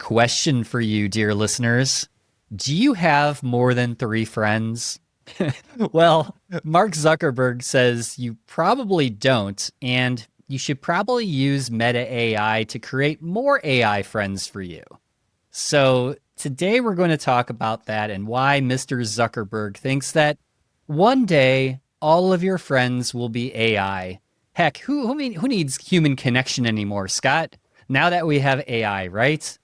Question for you, dear listeners. Do you have more than 3 friends? Well, Mark Zuckerberg says you probably don't, and you should probably use Meta AI to create more AI friends for you. So today we're going to talk about that and why Mr. Zuckerberg thinks that one day all of your friends will be AI. Heck, who needs human connection anymore, Scott? Now that we have AI, right?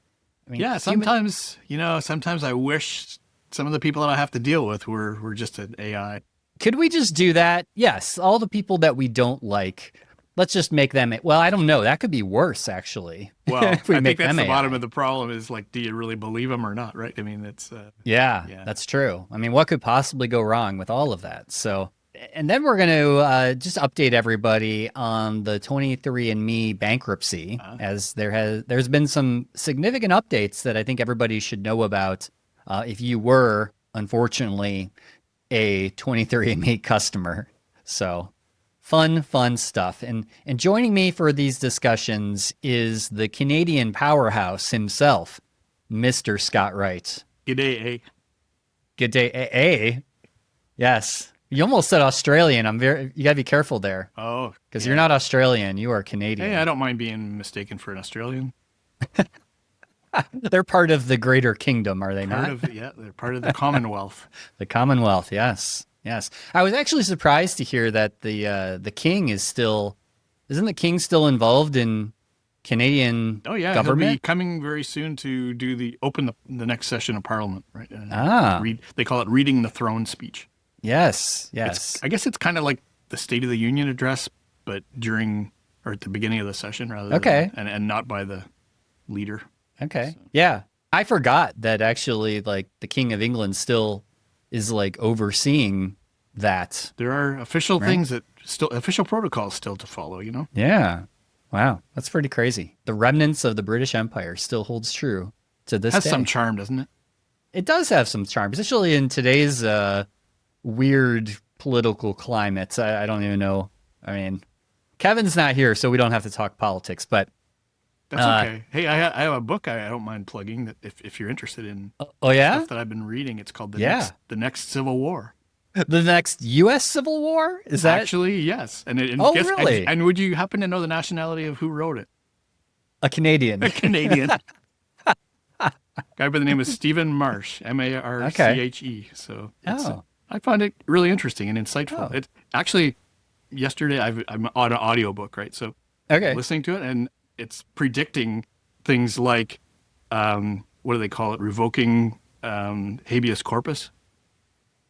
I mean, Yeah, sometimes I wish some of the people that I have to deal with were just an AI. Could we just do that? Yes, all the people that we don't like, let's just make them. Well, I don't know. That could be worse, actually. Well, if we I make think that's them the AI. bottom of the problem is like, do you really believe them or not, right? I mean, it's Yeah, that's true. I mean, what could possibly go wrong with all of that? So, and then we're going to just update everybody on the 23andMe bankruptcy, as there's been some significant updates that I think everybody should know about if you were, unfortunately, a 23andMe customer. So, fun stuff. And joining me for these discussions is the Canadian powerhouse himself, Mr. Scott Wright. G'day, eh? Good day, A. Yes. You almost said Australian. You got to be careful there. Oh, because you're not Australian. You are Canadian. Hey, I don't mind being mistaken for an Australian. They're part of the Greater Kingdom, are they not? They're part of the Commonwealth. The Commonwealth, yes. I was actually surprised to hear that the king isn't the king still involved in Canadian government? He'll be coming very soon to do open the next session of Parliament, right? They call it reading the throne speech. Yes. I guess it's kind of like the State of the Union address, but during or at the beginning of the session rather than, and not by the leader. Okay. So. Yeah. I forgot that actually like the King of England still is like overseeing that. There are official things official protocols still to follow, you know? Yeah. Wow. That's pretty crazy. The remnants of the British Empire still holds true to this day. Has some charm, doesn't it? It does have some charm, especially in today's weird political climate. I don't even know. I mean, Kevin's not here, so we don't have to talk politics, but that's okay. Hey, I have a book I don't mind plugging that if you're interested in stuff that I've been reading. It's called The Next Civil War. The next U.S. Civil War? Is that actually yes? Really? And would you happen to know the nationality of who wrote it? A Canadian. A Canadian. Guy by the name of Stephen Marche, Marche. So I found it really interesting and insightful. It actually yesterday I'm on an audiobook, right? So listening to it, and it's predicting things like what do they call it? Revoking habeas corpus.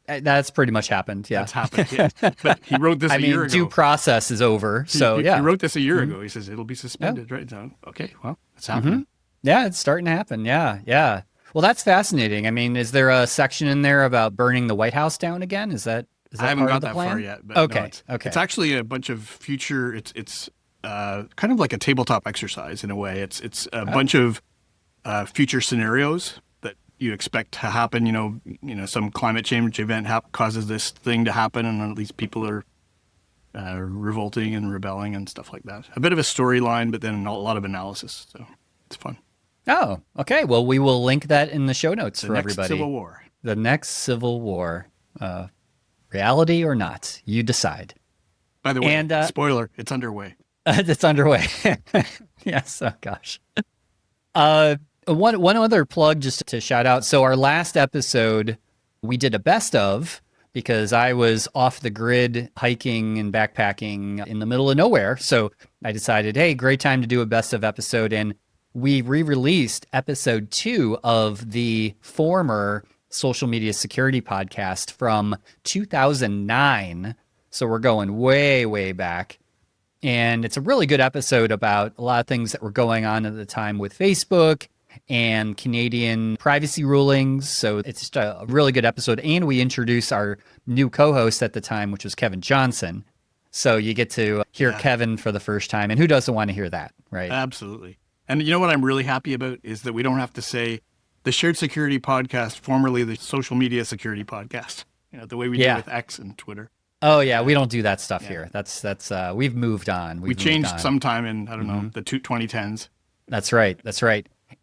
That's pretty much happened. Yeah, that's happened. Yeah. But he wrote this a year ago. Due process is over. So he wrote this a year ago. He says it'll be suspended, right? So, okay, well, it's happening. Yeah, it's starting to happen. Yeah. Well, that's fascinating. I mean, is there a section in there about burning the White House down again? Is that I haven't part got of the that plan? far yet. But okay. It's actually a bunch of future. It's kind of like a tabletop exercise in a way. It's a bunch of future scenarios that you expect to happen. You know, some climate change event causes this thing to happen, and at least people are revolting and rebelling and stuff like that. A bit of a storyline, but then a lot of analysis. So it's fun. Oh, okay. Well, we will link that in the show notes for everybody. The next Civil War. The next Civil War. Reality or not, you decide. By the way, spoiler, it's underway. It's underway. Yes. Oh, gosh. One other plug just to shout out. So our last episode, we did a best of because I was off the grid hiking and backpacking in the middle of nowhere. So I decided, hey, great time to do a best of episode. And we re-released episode 2 of the former social media security podcast from 2009. So we're going way, way back. And it's a really good episode about a lot of things that were going on at the time with Facebook and Canadian privacy rulings. So it's just a really good episode. And we introduce our new co-host at the time, which was Kevin Johnson. So you get to hear Kevin for the first time. And who doesn't want to hear that, right? Absolutely. And you know what I'm really happy about is that we don't have to say the Shared Security Podcast, formerly the Social Media Security Podcast, the way we do with X and Twitter. Oh, yeah. We don't do that stuff here. That's we've moved on. We changed sometime in, I don't know, the 2010s. That's right.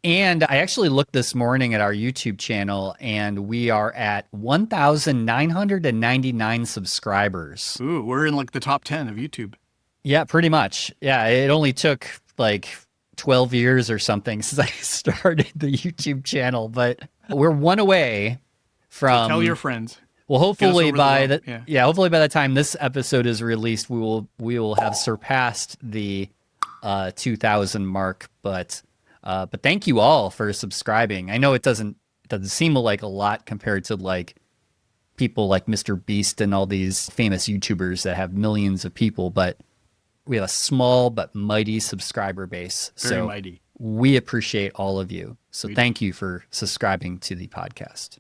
And I actually looked this morning at our YouTube channel, and we are at 1,999 subscribers. Ooh, we're in like the top 10 of YouTube. Yeah, pretty much. Yeah, it only took like 12 years or something since I started the YouTube channel, but we're one away from. So tell your friends. Well, hopefully by hopefully by the time this episode is released, we will have surpassed the 2,000 mark. But thank you all for subscribing. I know it doesn't seem like a lot compared to like people like Mr. Beast and all these famous YouTubers that have millions of people, but we have a small but mighty subscriber base. Very mighty. We appreciate all of you. So thank you for subscribing to the podcast.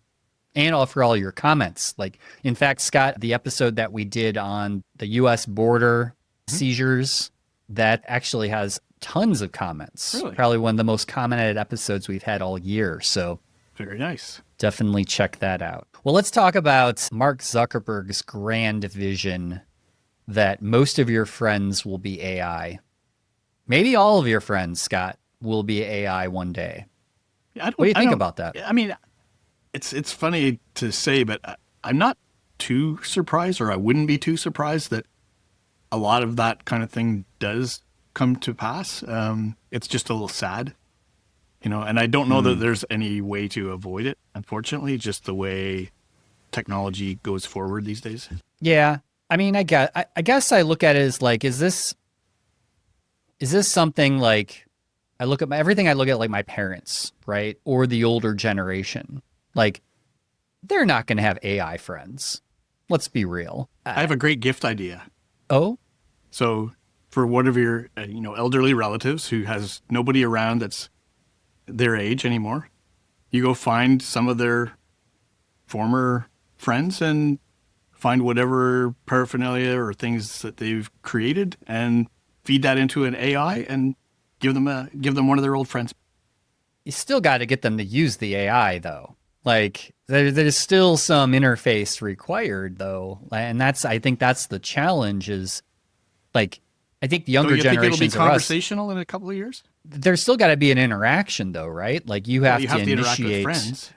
And all for all your comments. Like, in fact, Scott, the episode that we did on the U.S. border seizures, that actually has tons of comments. Really? Probably one of the most commented episodes we've had all year. So very nice. Definitely check that out. Well, let's talk about Mark Zuckerberg's grand vision that most of your friends will be AI. Maybe all of your friends, Scott, will be AI one day. What do you think about that? I mean, it's funny to say, but I'm not too surprised, or I wouldn't be too surprised that a lot of that kind of thing does come to pass. It's just a little sad, and I don't know that there's any way to avoid it, unfortunately, just the way technology goes forward these days. Yeah. I mean, I guess I look at it as like, is this something like, I look at everything I look at like my parents, right? Or the older generation. Like, they're not going to have AI friends. Let's be real. I have a great gift idea. Oh? So for one of your, elderly relatives who has nobody around that's their age anymore, you go find some of their former friends and find whatever paraphernalia or things that they've created and feed that into an AI and give them one of their old friends. You still got to get them to use the AI though. Like there's still some interface required though. And I think that's the challenge is like, I think the younger generations think it'll be conversational in a couple of years? There's still got to be an interaction though, right? Like you have to initiate. Interact with friends.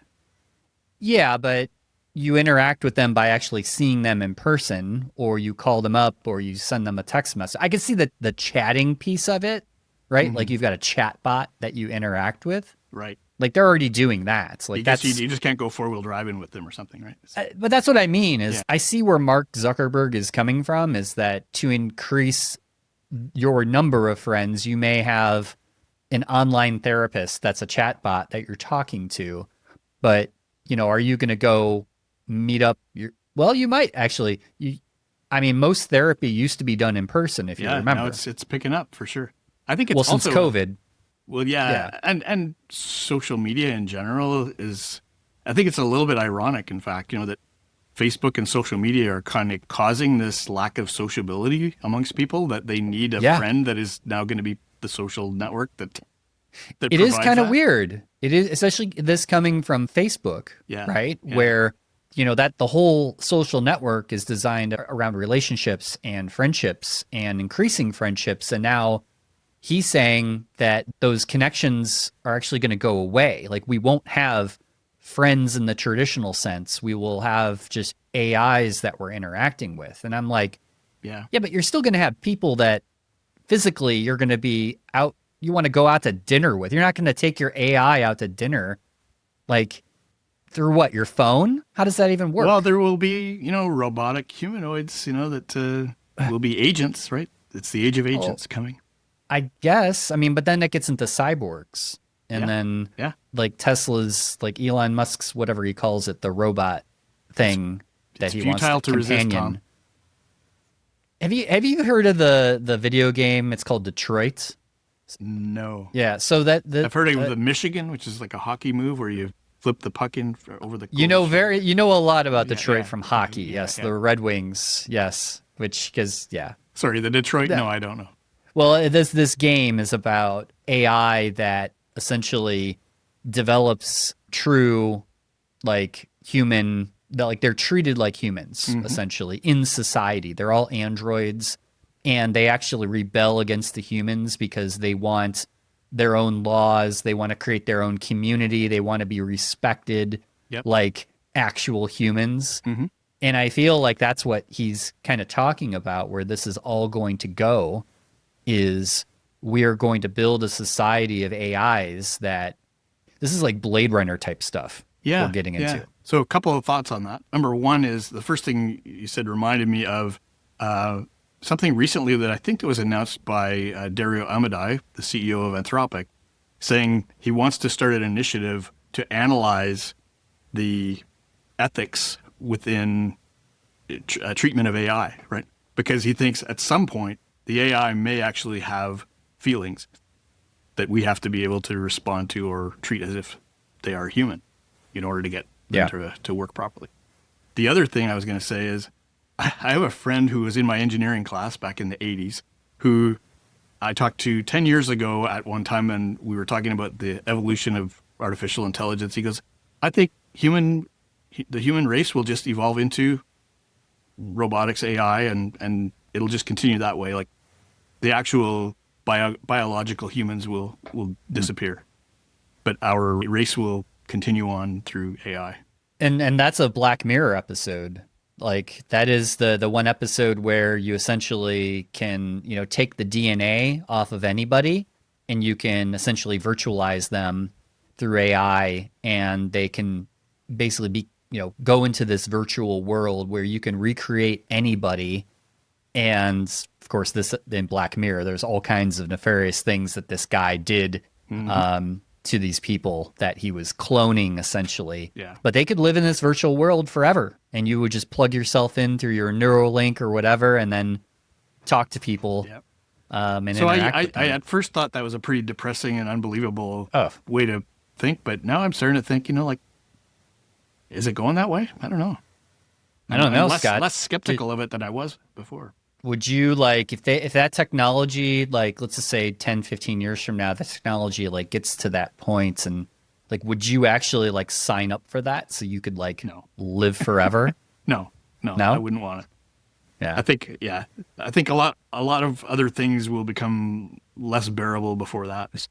Yeah, but you interact with them by actually seeing them in person, or you call them up, or you send them a text message. I can see the chatting piece of it, right? Mm-hmm. Like you've got a chat bot that you interact with. Right. Like they're already doing that. Like you just can't go 4-wheel driving with them or something, right? But that's what I mean is I see where Mark Zuckerberg is coming from is that to increase your number of friends, you may have an online therapist that's a chat bot that you're talking to, but are you going to go meet up you might actually. Most therapy used to be done in person, if you remember. Now it's picking up for sure. I think it's also since COVID. And social media in general is, I think it's a little bit ironic, in fact, that Facebook and social media are kind of causing this lack of sociability amongst people, that they need a friend that is now going to be the social network that it is kind of weird. It is, especially this coming from Facebook, right? Yeah. Where, that the whole social network is designed around relationships and friendships and increasing friendships. And now he's saying that those connections are actually going to go away. Like we won't have friends in the traditional sense. We will have just AIs that we're interacting with. And I'm like, yeah, but you're still going to have people that physically you're going to be out. You want to go out to dinner with. You're not going to take your AI out to dinner, like through what, your phone? How does that even work? Well, there will be, robotic humanoids, that will be agents, right? It's the age of agents coming. I guess. But then it gets into cyborgs. And then like Tesla's, like Elon Musk's, whatever he calls it, the robot thing that he wants to resist, Tom. Have you heard of the video game? It's called Detroit. No. Yeah. So I've heard of the Michigan, which is like a hockey move where you flip the puck in over the goal. You know a lot about Detroit from hockey. Yes. The Red Wings. Yes. Sorry, the Detroit. No, I don't know. Well, this game is about AI that essentially develops true, like human, like they're treated like humans, essentially in society. They're all androids, and they actually rebel against the humans because they want their own laws. They want to create their own community. They want to be respected Yep. like actual humans. Mm-hmm. And I feel like that's what he's kind of talking about, where this is all going to go, is we are going to build a society of AIs that this is like Blade Runner type stuff we're getting into. So a couple of thoughts on that. Number one is the first thing you said reminded me of something recently that I think that was announced by Dario Amodei, the CEO of Anthropic, saying he wants to start an initiative to analyze the ethics within treatment of AI, right? Because he thinks at some point the AI may actually have feelings that we have to be able to respond to or treat as if they are human in order to get them to work properly. The other thing I was going to say is I have a friend who was in my engineering class back in the 80s who I talked to 10 years ago at one time, and we were talking about the evolution of artificial intelligence. He goes, I think the human race will just evolve into robotics, AI, and it'll just continue that way. Like the actual biological humans will disappear, but our race will continue on through AI. And that's a Black Mirror episode. Like that is the one episode where you essentially can, take the DNA off of anybody and you can essentially virtualize them through AI, and they can basically be, go into this virtual world where you can recreate anybody. And of course, this in Black Mirror, there's all kinds of nefarious things that this guy did to these people that he was cloning essentially. Yeah. But they could live in this virtual world forever, and you would just plug yourself in through your Neuralink or whatever, and then talk to people. Yep. And so interact I at first thought that was a pretty depressing and unbelievable Oh. way to think, but now I'm starting to think, is it going that way? I don't know. I don't know, I'm Scott. less skeptical of it than I was before. Would you if that technology, let's just say 10, 15 years from now, the technology gets to that point, and would you actually sign up for that so you could No. live forever? No, I wouldn't want it. Yeah. I think a lot of other things will become less bearable before that.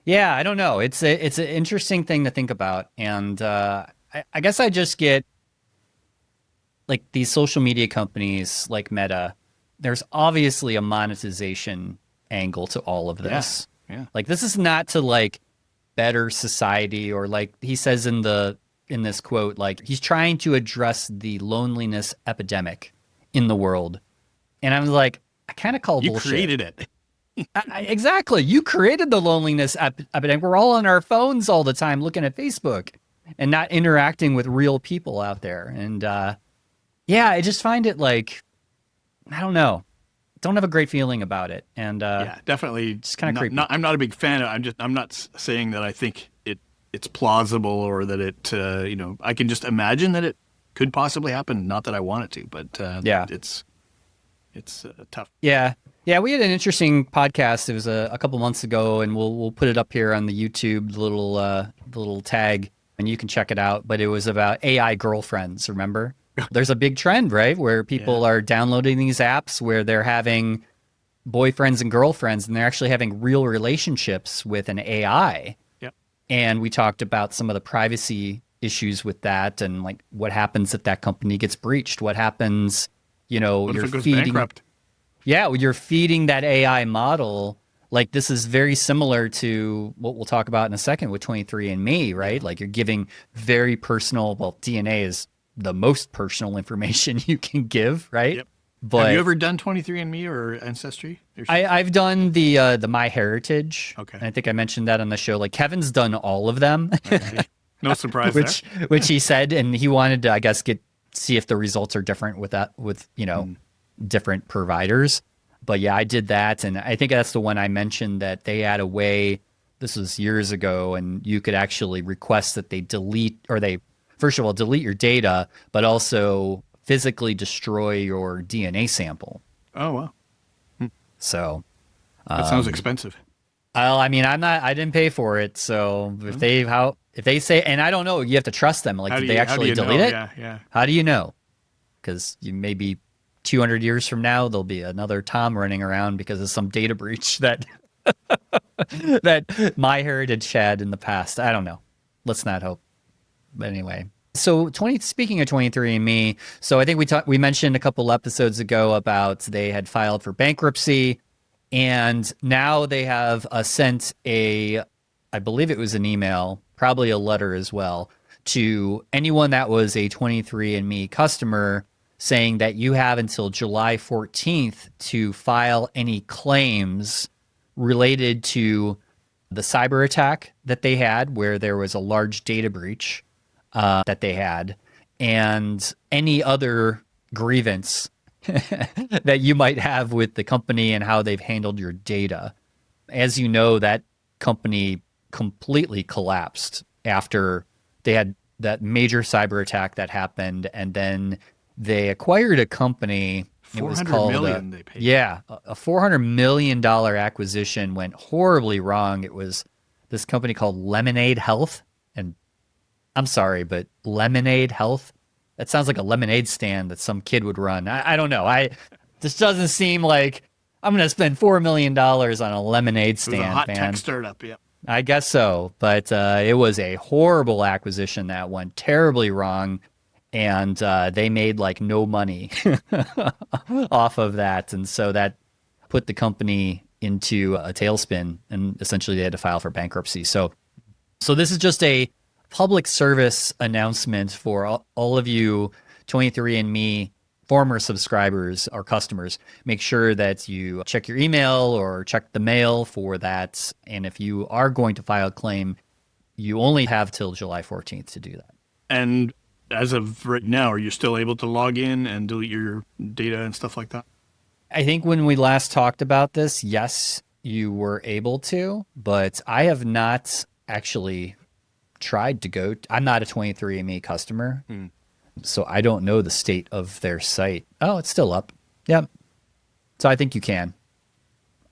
Yeah, I don't know. It's an interesting thing to think about, and I guess I just get these social media companies like Meta. There's obviously a monetization angle to all of this. Yeah. This is not to better society, or he says in this quote, he's trying to address the loneliness epidemic in the world. And I'm I kind of call bullshit. You created it. Exactly. You created the loneliness epidemic. We're all on our phones all the time looking at Facebook and not interacting with real people out there. And I just find it I don't know. Don't have a great feeling about it. And yeah, definitely. Just kind of creepy. I'm not a big fan of it. I'm not saying that I think it's plausible or that it I can just imagine that it could possibly happen. Not that I want it to, but it's tough. Yeah. Yeah, we had an interesting podcast. It was a couple months ago, and we'll put it up here on the YouTube, the little tag, and you can check it out. But it was about AI girlfriends, remember? There's a big trend, right, where people are downloading these apps where they're having boyfriends and girlfriends, and they're actually having real relationships with an AI. Yep. And we talked about some of the privacy issues with that, and what happens if that company gets breached? What happens, What you're if it goes feeding bankrupt? Yeah, you're feeding that AI model. This is very similar to what we'll talk about in a second with 23andMe, right? You're giving very personal, DNA is the most personal information you can give, right? Yep. But have you ever done 23andMe or Ancestry? I've done the MyHeritage. Okay. And I think I mentioned that on the show. Kevin's done all of them. Right. No surprise which he said, and he wanted to, I guess, see if the results are different with different providers. But yeah, I did that, and I think that's the one I mentioned that they had a way, this was years ago, and you could actually request that they delete your data, but also physically destroy your DNA sample. Oh, wow. So That sounds expensive. I didn't pay for it. So if they say, and I don't know, you have to trust them. Did they actually delete it? Yeah. How do you know? Because you maybe 200 years from now, there'll be another Tom running around because of some data breach that that MyHeritage had in the past. I don't know. Let's not hope. But anyway. So speaking of 23andMe, so I think we mentioned a couple episodes ago about they had filed for bankruptcy, and now they have sent I believe it was an email, probably a letter as well, to anyone that was a 23andMe customer saying that you have until July 14th to file any claims related to the cyber attack that they had, where there was a large data breach that they had, and any other grievance that you might have with the company and how they've handled your data. As you know, that company completely collapsed after they had that major cyber attack that happened, and then they acquired a company. It was called $400 million they paid. Yeah, a $400 million acquisition went horribly wrong. It was this company called Lemonade Health, and I'm sorry, but Lemonade Health, that sounds like a lemonade stand that some kid would run. I don't know. This doesn't seem like I'm going to spend $4 million on a lemonade stand, It was a hot man. tech startup, yeah. I guess so, but it was a horrible acquisition that went terribly wrong, and they made like no money off of that, and so that put the company into a tailspin, and essentially they had to file for bankruptcy. So this is just a public service announcement for all of you 23andMe former subscribers or customers. Make sure that you check your email or check the mail for that. And if you are going to file a claim, you only have till July 14th to do that. And as of right now, are you still able to log in and delete your data and stuff like that? I think when we last talked about this, yes, you were able to, but I have not actually tried to go. I'm not a 23andMe customer, so I don't know the state of their site. Oh, it's still up. Yep. So I think you can.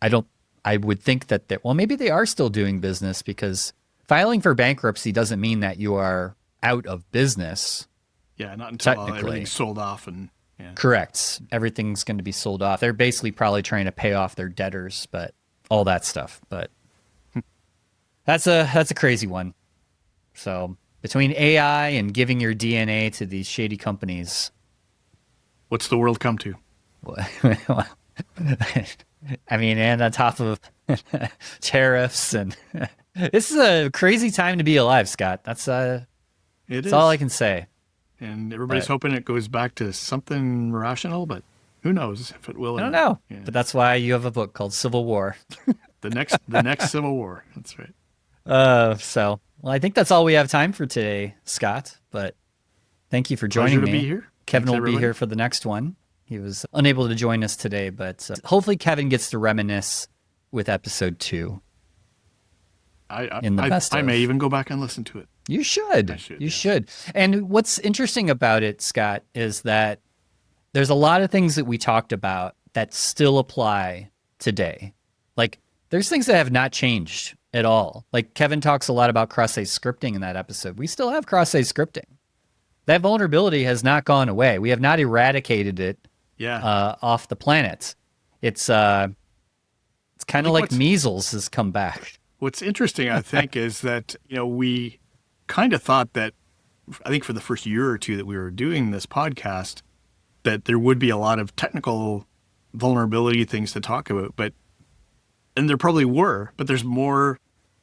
I would think that maybe they are still doing business, because filing for bankruptcy doesn't mean that you are out of business. Yeah, not until Technically. everything's sold off and yeah. Correct. Everything's going to be sold off. They're basically probably trying to pay off their debtors, but all that stuff. But that's a crazy one. So between AI and giving your DNA to these shady companies, What's the world come to? I mean, and on top of tariffs, and this is a crazy time to be alive, Scott. That's all I can say. And everybody's hoping it goes back to something rational, but who knows if it will. I don't know. Yeah. But that's why you have a book called Civil War. the next Civil War. That's right. Well, I think that's all we have time for today, Scott. But thank you for joining me. Pleasure to be here. Kevin Thanks, will everybody. be here for the next one. He was unable to join us today, but hopefully Kevin gets to reminisce with episode 2. I may even go back and listen to it. You should. You should. And what's interesting about it, Scott, is that there's a lot of things that we talked about that still apply today. Like, there's things that have not changed at all. Like, Kevin talks a lot about cross-site scripting in that episode. We still have cross-site scripting. That vulnerability has not gone away. We have not eradicated it off the planet. It's kind of like measles has come back. What's interesting, I think, is that, we kind of thought that, I think for the first year or two that we were doing this podcast, that there would be a lot of technical vulnerability things to talk about, and there probably were, but there's more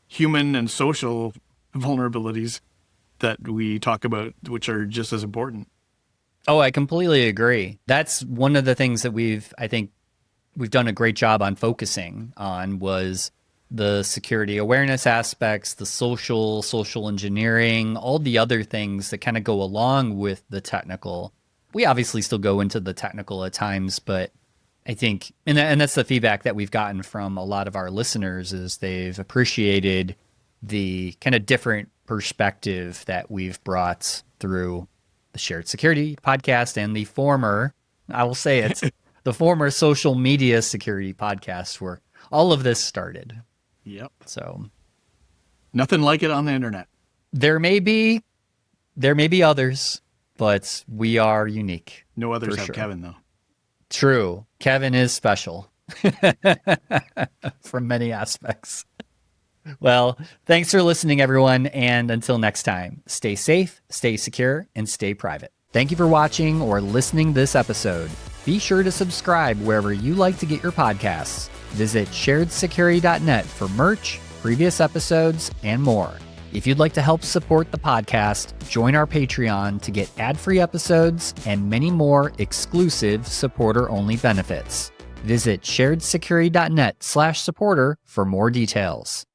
human and social vulnerabilities that we talk about, which are just as important. Oh, I completely agree. That's one of the things that I think we've done a great job on focusing on, was the security awareness aspects, the social engineering, all the other things that kind of go along with the technical. We obviously still go into the technical at times, but I think, and that's the feedback that we've gotten from a lot of our listeners, is they've appreciated the kind of different perspective that we've brought through the Shared Security podcast and the former, I will say it, the former social media security podcast, where all of this started. Yep. So nothing like it on the internet. There may be others, but we are unique. No others have sure. Kevin, though. True. Kevin is special. from many aspects. Well, thanks for listening, everyone. And until next time, stay safe, stay secure, and stay private. Thank you for watching or listening to this episode. Be sure to subscribe wherever you like to get your podcasts. Visit sharedsecurity.net for merch, previous episodes, and more. If you'd like to help support the podcast, join our Patreon to get ad-free episodes and many more exclusive supporter-only benefits. Visit sharedsecurity.net/supporter for more details.